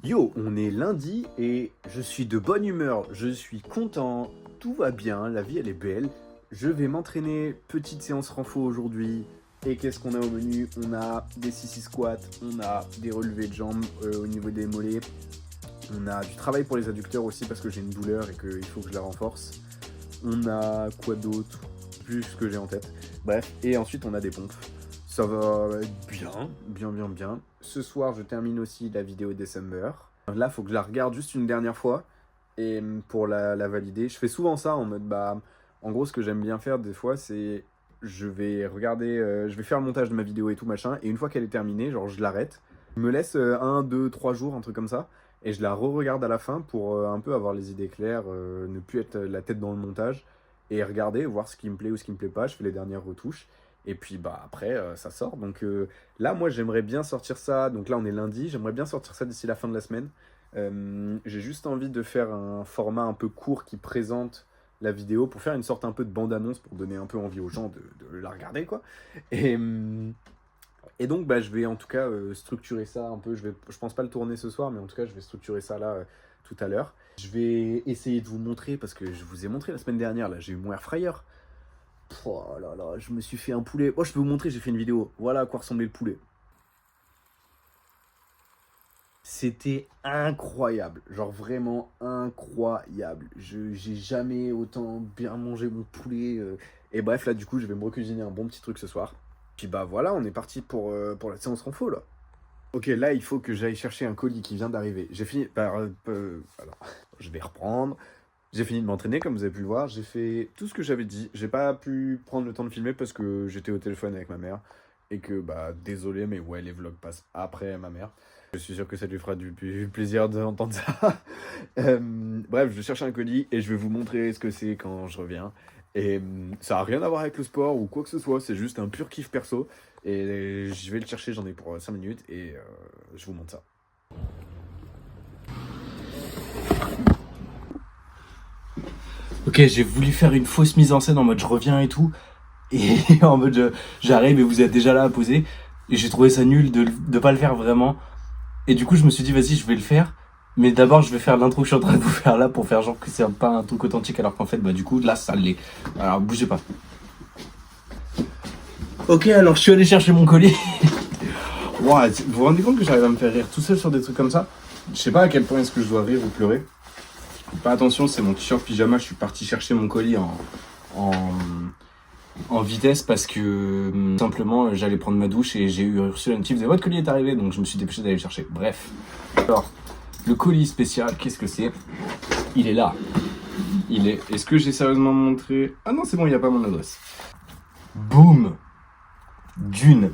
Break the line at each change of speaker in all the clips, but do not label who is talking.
Yo, on est lundi et je suis de bonne humeur, je suis content, tout va bien, la vie elle est belle. Je vais m'entraîner, petite séance renfo aujourd'hui. Et qu'est-ce qu'on a au menu? On a des 6 squats, on a des relevés de jambes au niveau des mollets. On a du travail pour les adducteurs aussi parce que j'ai une douleur et qu'il faut que je la renforce. On a quoi d'autre? Plus ce que j'ai en tête. Bref, et ensuite on a des pompes. Ça va bien, bien. Ce soir, je termine aussi la vidéo December. Là, faut que je la regarde juste une dernière fois et pour la valider. Je fais souvent ça en mode, en gros, ce que j'aime bien faire des fois, c'est je vais regarder, je vais faire le montage de ma vidéo et tout machin, et une fois qu'elle est terminée, genre je l'arrête. Je me laisse 1, 2, 3 jours, un truc comme ça, et je la re-regarde à la fin pour un peu avoir les idées claires, ne plus être la tête dans le montage, et regarder, voir ce qui me plaît ou ce qui me plaît pas. Je fais les dernières retouches. Et puis après, ça sort. Donc là, moi, j'aimerais bien sortir ça. Donc là, on est lundi. J'aimerais bien sortir ça d'ici la fin de la semaine. J'ai juste envie de faire un format un peu court qui présente la vidéo pour faire une sorte un peu de bande-annonce pour donner un peu envie aux gens de la regarder, quoi. Et, euh, et donc, je vais en tout cas structurer ça un peu. Je pense pas le tourner ce soir, mais en tout cas, je vais structurer ça là tout à l'heure. Je vais essayer de vous montrer, parce que je vous ai montré la semaine dernière, là, j'ai eu mon air fryer. Oh là là, je me suis fait un poulet. Oh, je peux vous montrer, j'ai fait une vidéo. Voilà à quoi ressemblait le poulet. C'était incroyable, genre vraiment incroyable. J'ai jamais autant bien mangé mon poulet. Et bref, là, du coup, je vais me recuisiner un bon petit truc ce soir. Puis voilà, on est parti pour la séance renfo, là. Ok, là, il faut que j'aille chercher un colis qui vient d'arriver. J'ai fini alors, je vais reprendre. J'ai fini de m'entraîner, comme vous avez pu le voir. J'ai fait tout ce que j'avais dit. J'ai pas pu prendre le temps de filmer parce que j'étais au téléphone avec ma mère. Et que, désolé, mais ouais, les vlogs passent après ma mère. Je suis sûr que ça lui fera du plaisir d'entendre ça. Bref, je cherche un colis et je vais vous montrer ce que c'est quand je reviens. Et ça n'a rien à voir avec le sport ou quoi que ce soit. C'est juste un pur kiff perso. Et je vais le chercher, j'en ai pour 5 minutes. Et je vous montre ça. Ok, j'ai voulu faire une fausse mise en scène en mode je reviens et tout. Et en mode j'arrive et vous êtes déjà là à poser. Et j'ai trouvé ça nul de pas le faire vraiment. Et du coup, je me suis dit, vas-y, je vais le faire. Mais d'abord, je vais faire l'intro que je suis en train de vous faire là pour faire genre que c'est pas un truc authentique, alors qu'en fait, du coup, là, ça l'est. Alors, bougez pas. Ok, alors je suis allé chercher mon colis. Wow, vous vous rendez compte que j'arrive à me faire rire tout seul sur des trucs comme ça? Je sais pas à quel point est-ce que je dois rire ou pleurer. Pas attention, c'est mon t-shirt pyjama. Je suis parti chercher mon colis en, en vitesse parce que simplement j'allais prendre ma douche et j'ai eu reçu la notif de votre colis est arrivé, donc je me suis dépêché d'aller le chercher. Bref. Alors, le colis spécial, qu'est-ce que c'est? Il est là. Il est. Est-ce que j'ai sérieusement montré? Ah non, c'est bon, il n'y a pas mon adresse. Boum! Dune.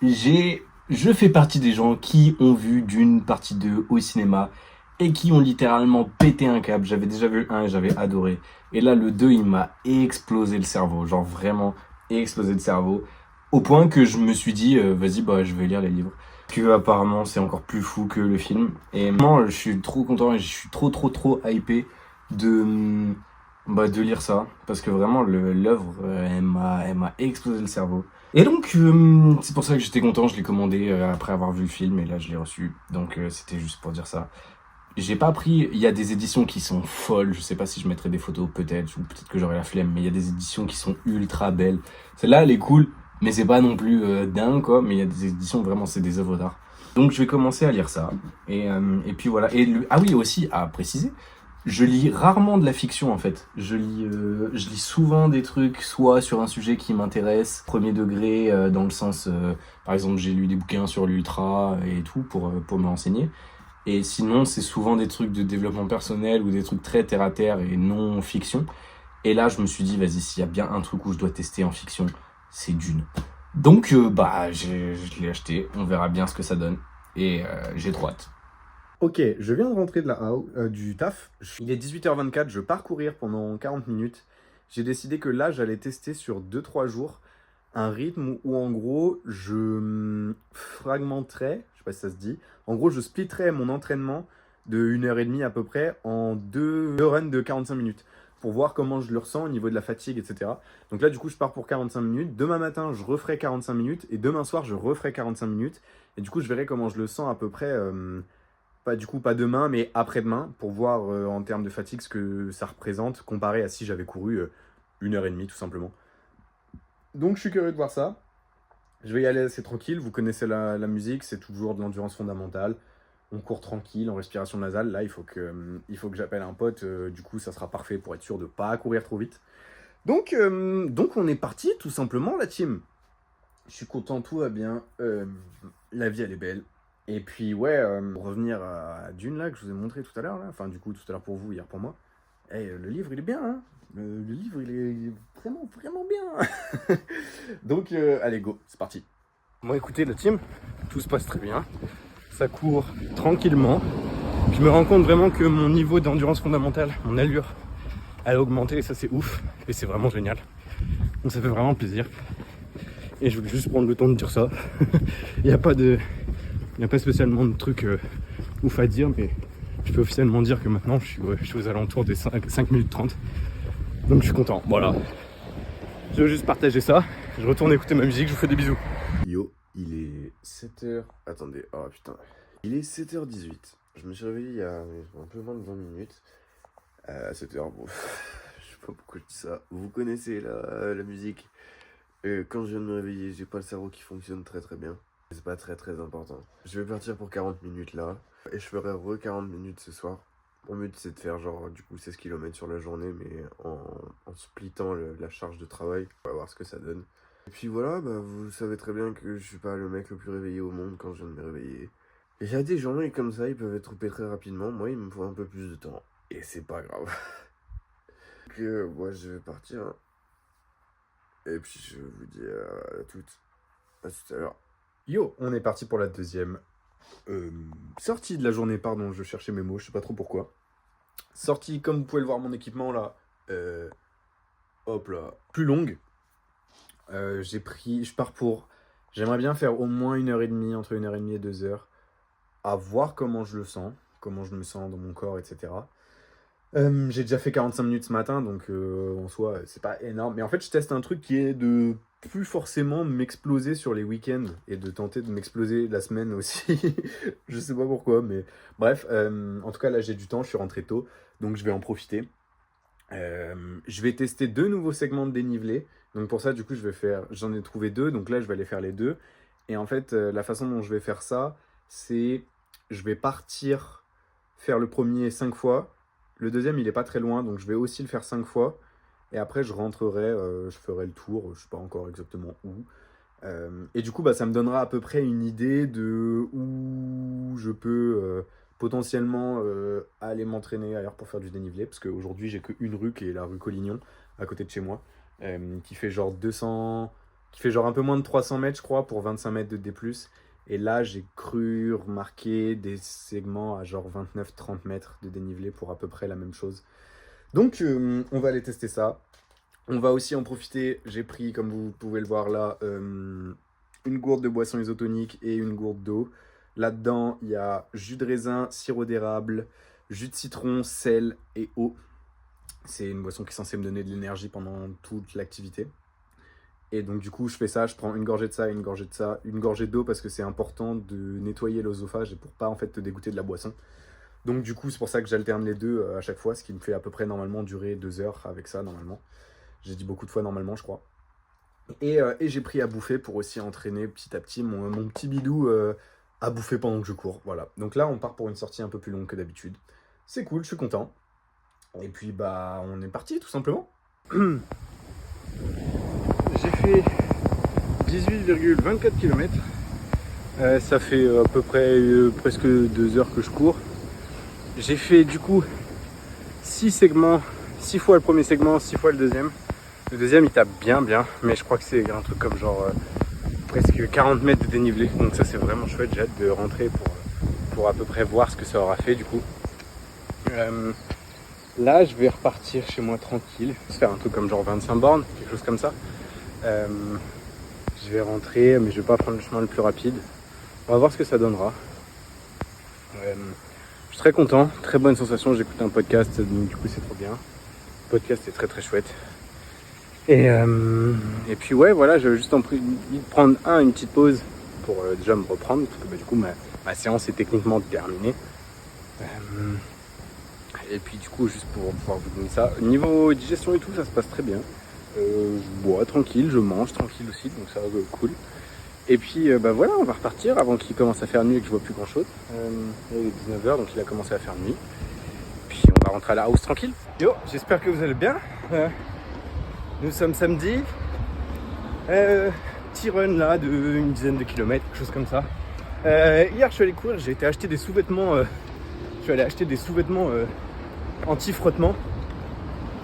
Je fais partie des gens qui ont vu Dune partie 2 au cinéma et qui ont littéralement pété un câble. J'avais déjà vu le 1 et j'avais adoré. Et là, le 2, il m'a explosé le cerveau. Genre vraiment explosé le cerveau. Au point que je me suis dit, vas-y, je vais lire les livres. Que apparemment, c'est encore plus fou que le film. Et moi, je suis trop content et je suis trop hypé de, de lire ça. Parce que vraiment, l'œuvre, elle m'a explosé le cerveau. Et donc, c'est pour ça que j'étais content, je l'ai commandé après avoir vu le film, et là je l'ai reçu. Donc c'était juste pour dire ça. J'ai pas pris, il y a des éditions qui sont folles, je sais pas si je mettrai des photos peut-être, ou peut-être que j'aurai la flemme, mais il y a des éditions qui sont ultra belles. Celle-là elle est cool, mais c'est pas non plus dingue quoi, mais il y a des éditions vraiment, c'est des œuvres d'art. Donc je vais commencer à lire ça. Et puis voilà. Ah oui, aussi à préciser, je lis rarement de la fiction en fait. Je lis souvent des trucs, soit sur un sujet qui m'intéresse, premier degré, dans le sens, par exemple, j'ai lu des bouquins sur l'ultra et tout pour me renseigner. Et sinon, c'est souvent des trucs de développement personnel ou des trucs très terre à terre et non fiction. Et là, je me suis dit, vas-y, s'il y a bien un truc où je dois tester en fiction, c'est Dune. Donc, je l'ai acheté. On verra bien ce que ça donne. Et j'ai trop hâte. Ok, je viens de rentrer du taf. Il est 18h24, je pars courir pendant 40 minutes. J'ai décidé que là, j'allais tester sur 2-3 jours un rythme où en gros, je fragmenterais, je sais pas si ça se dit, en gros, je splitterais mon entraînement de 1h30 à peu près en deux runs de 45 minutes pour voir comment je le ressens au niveau de la fatigue, etc. Donc là, du coup, je pars pour 45 minutes. Demain matin, je referai 45 minutes et demain soir, je referai 45 minutes. Et du coup, je verrai comment je le sens à peu près pas demain, mais après-demain, pour voir en termes de fatigue ce que ça représente, comparé à si j'avais couru 1h30 tout simplement. Donc je suis curieux de voir ça. Je vais y aller assez tranquille, vous connaissez la musique, c'est toujours de l'endurance fondamentale. On court tranquille, en respiration nasale. Là, il faut que j'appelle un pote, du coup ça sera parfait pour être sûr de ne pas courir trop vite. Donc on est parti tout simplement la team. Je suis content, tout va bien, la vie elle est belle. Et puis ouais, pour revenir à Dune là, que je vous ai montré tout à l'heure, là, enfin du coup tout à l'heure pour vous, hier pour moi, le livre il est bien, hein. Le livre il est vraiment, vraiment bien. Donc allez go, c'est parti. Bon écoutez la team, tout se passe très bien, ça court tranquillement. Je me rends compte vraiment que mon niveau d'endurance fondamentale, mon allure, elle a augmenté et ça c'est ouf, et c'est vraiment génial. Donc ça fait vraiment plaisir. Et je voulais juste prendre le temps de dire ça. Il n'y a pas spécialement de trucs ouf à dire, mais je peux officiellement dire que maintenant je suis aux alentours des 5 minutes 30. Donc je suis content, voilà. Je veux juste partager ça. Je retourne écouter ma musique, je vous fais des bisous. Yo, il est 7h. Attendez, oh putain. Il est 7h18. Je me suis réveillé il y a un peu moins de 20 minutes. À 7h, bon. Je sais pas pourquoi je dis ça. Vous connaissez la musique. Quand je viens de me réveiller, j'ai pas le cerveau qui fonctionne très très bien. C'est pas très très important. Je vais partir pour 40 minutes là. Et je ferai 40 minutes ce soir. Mon but c'est de faire genre du coup 16 km sur la journée, mais en splittant la charge de travail. On va voir ce que ça donne. Et puis voilà, bah, vous savez très bien que je suis pas le mec le plus réveillé au monde quand je viens de me réveiller. Et il y a des journées comme ça, ils peuvent être coupés très rapidement. Moi, il me faut un peu plus de temps. Et c'est pas grave. Donc moi je vais partir. Et puis je vous dis à toutes. À tout à l'heure. Yo, on est parti pour la deuxième sortie de la journée, pardon, je cherchais mes mots, je sais pas trop pourquoi. Sortie, comme vous pouvez le voir, mon équipement là, hop là, plus longue. Je pars pour, j'aimerais bien faire au moins 1h30, entre 1h30 et 2h, à voir comment je le sens, comment je me sens dans mon corps, etc. J'ai déjà fait 45 minutes ce matin, donc en soi, c'est pas énorme. Mais en fait, je teste un truc qui est de plus forcément m'exploser sur les week-ends et de tenter de m'exploser la semaine aussi. Je sais pas pourquoi, mais bref. En tout cas, là, j'ai du temps, je suis rentré tôt, donc je vais en profiter. Je vais tester 2 nouveaux segments de dénivelé. Donc pour ça, du coup, j'en ai trouvé 2, donc là, je vais aller faire les 2. Et en fait, la façon dont je vais faire ça, c'est je vais partir faire le premier 5 fois. Le deuxième, il est pas très loin, donc je vais aussi le faire 5 fois. Et après, je rentrerai, je ferai le tour, je sais pas encore exactement où. Et du coup, bah, ça me donnera à peu près une idée de où je peux potentiellement aller m'entraîner ailleurs pour faire du dénivelé. Parce qu'aujourd'hui, j'ai qu'une rue qui est la rue Collignon, à côté de chez moi, qui fait genre un peu moins de 300 mètres, je crois, pour 25 mètres de D+. Et là, j'ai cru remarquer des segments à genre 29-30 mètres de dénivelé pour à peu près la même chose. Donc, on va aller tester ça. On va aussi en profiter. J'ai pris, comme vous pouvez le voir là, une gourde de boisson isotonique et une gourde d'eau. Là-dedans, il y a jus de raisin, sirop d'érable, jus de citron, sel et eau. C'est une boisson qui est censée me donner de l'énergie pendant toute l'activité. Et donc du coup je fais ça, je prends une gorgée de ça, une gorgée de ça, une gorgée d'eau parce que c'est important de nettoyer l'œsophage et pour pas en fait te dégoûter de la boisson. Donc du coup c'est pour ça que j'alterne les deux à chaque fois, ce qui me fait à peu près normalement durer 2 heures avec ça normalement. J'ai dit beaucoup de fois normalement je crois. Et j'ai pris à bouffer pour aussi entraîner petit à petit mon petit bidou à bouffer pendant que je cours. Voilà, donc là on part pour une sortie un peu plus longue que d'habitude. C'est cool, je suis content. Et puis bah on est parti tout simplement. J'ai fait 18,24 km. Ça fait à peu près presque 2 heures que je cours. J'ai fait du coup 6 segments, 6 fois le premier segment, 6 fois le deuxième. Le deuxième il tape bien, mais je crois que c'est un truc comme genre presque 40 mètres de dénivelé. Donc ça c'est vraiment chouette, j'ai hâte de rentrer pour à peu près voir ce que ça aura fait du coup. Là je vais repartir chez moi tranquille, se faire un truc comme genre 25 bornes, quelque chose comme ça. Je vais rentrer, mais je vais pas prendre le chemin le plus rapide. On va voir ce que ça donnera. Je suis très content, très bonne sensation. J'écoute un podcast, donc du coup c'est trop bien. Le podcast est très très chouette. Et puis ouais, voilà, j'avais juste envie de prendre une petite pause pour déjà me reprendre, parce que bah, du coup ma séance est techniquement terminée. Et puis du coup, juste pour pouvoir vous donner ça, niveau digestion et tout, ça se passe très bien. Je bois tranquille, je mange tranquille aussi, donc ça cool. Et puis voilà, on va repartir avant qu'il commence à faire nuit et que je vois plus grand chose. Il est 19h, donc il a commencé à faire nuit. Puis on va rentrer à la house tranquille. Yo, j'espère que vous allez bien. Nous sommes samedi. Petit run là de une dizaine de kilomètres, quelque chose comme ça. Hier je suis allé courir, j'ai été acheter des sous-vêtements. Je suis allé acheter des sous-vêtements anti-frottement.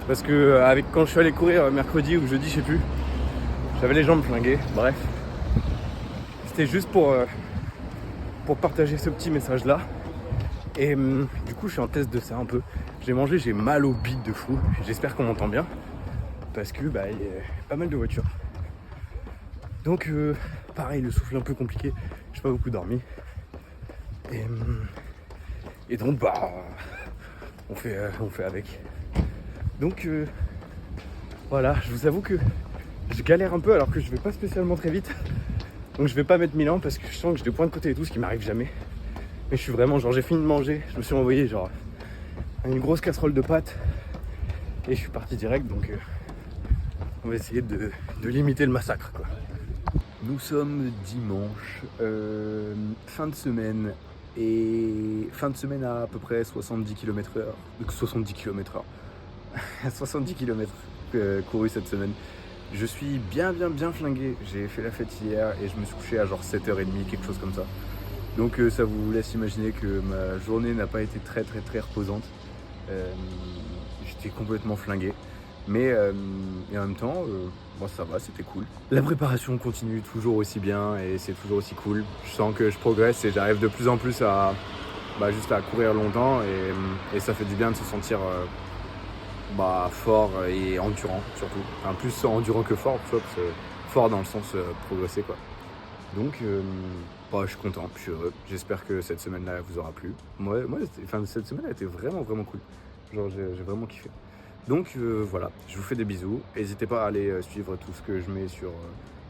Parce que quand je suis allé courir mercredi ou jeudi, je sais plus, j'avais les jambes flinguées. Bref. C'était juste pour partager ce petit message là. Et du coup je suis en test de ça un peu. J'ai mangé, j'ai mal au bide de fou. J'espère qu'on m'entend bien. Parce que il y a pas mal de voitures. Donc pareil, le souffle un peu compliqué. J'ai pas beaucoup dormi. Et donc on fait avec. Donc voilà, je vous avoue que je galère un peu alors que je vais pas spécialement très vite. Donc je vais pas mettre 1000 ans parce que je sens que j'ai des points de côté et tout, ce qui m'arrive jamais. Mais je suis vraiment j'ai fini de manger, je me suis envoyé une grosse casserole de pâtes et je suis parti direct, donc on va essayer de limiter le massacre quoi. Nous sommes dimanche, fin de semaine à peu près 70 km/h. 70 km/h. 70 km couru cette semaine. Je suis bien flingué. J'ai fait la fête hier et je me suis couché à 7h30, quelque chose comme ça. Donc ça vous laisse imaginer que ma journée n'a pas été très reposante. J'étais complètement flingué. Mais et en même temps, ça va, c'était cool. La préparation continue toujours aussi bien et c'est toujours aussi cool. Je sens que je progresse et j'arrive de plus en plus à juste à courir longtemps et ça fait du bien de se sentir fort et endurant surtout. Enfin, plus endurant que fort, parce que fort dans le sens progresser quoi. Donc je suis content, je suis heureux. J'espère que cette semaine-là vous aura plu. Moi cette semaine a été vraiment cool. J'ai vraiment kiffé. Donc voilà, je vous fais des bisous. N'hésitez pas à aller suivre tout ce que je mets sur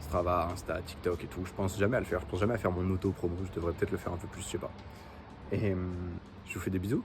Strava, Insta, TikTok et tout. Je pense jamais à le faire. Je pense jamais à faire mon auto-promo. Je devrais peut-être le faire un peu plus, je sais pas. Et je vous fais des bisous.